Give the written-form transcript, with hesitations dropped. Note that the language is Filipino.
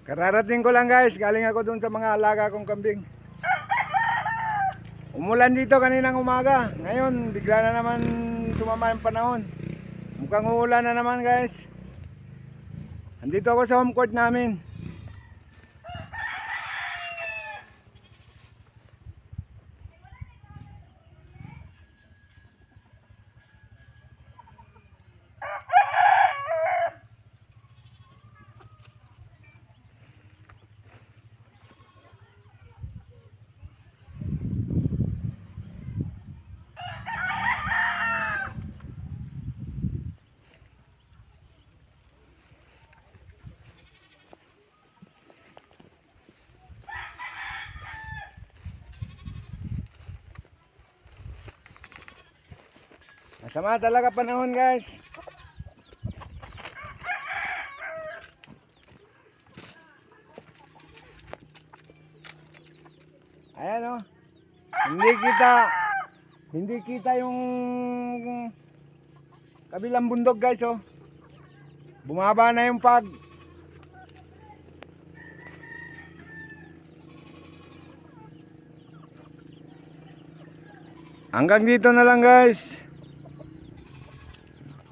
Kararating ko lang guys, galing ako dun sa mga alaga kong kambing. Umulan dito kaninang umaga. Ngayon bigla na naman sumama yung panahon. Mukhang uulan na naman guys. Andito ako sa home court namin. Masama talaga panahon guys. Ayan o. Hindi kita yung kabilang bundok guys oh. Bumaba na yung pag. Hanggang dito na lang guys.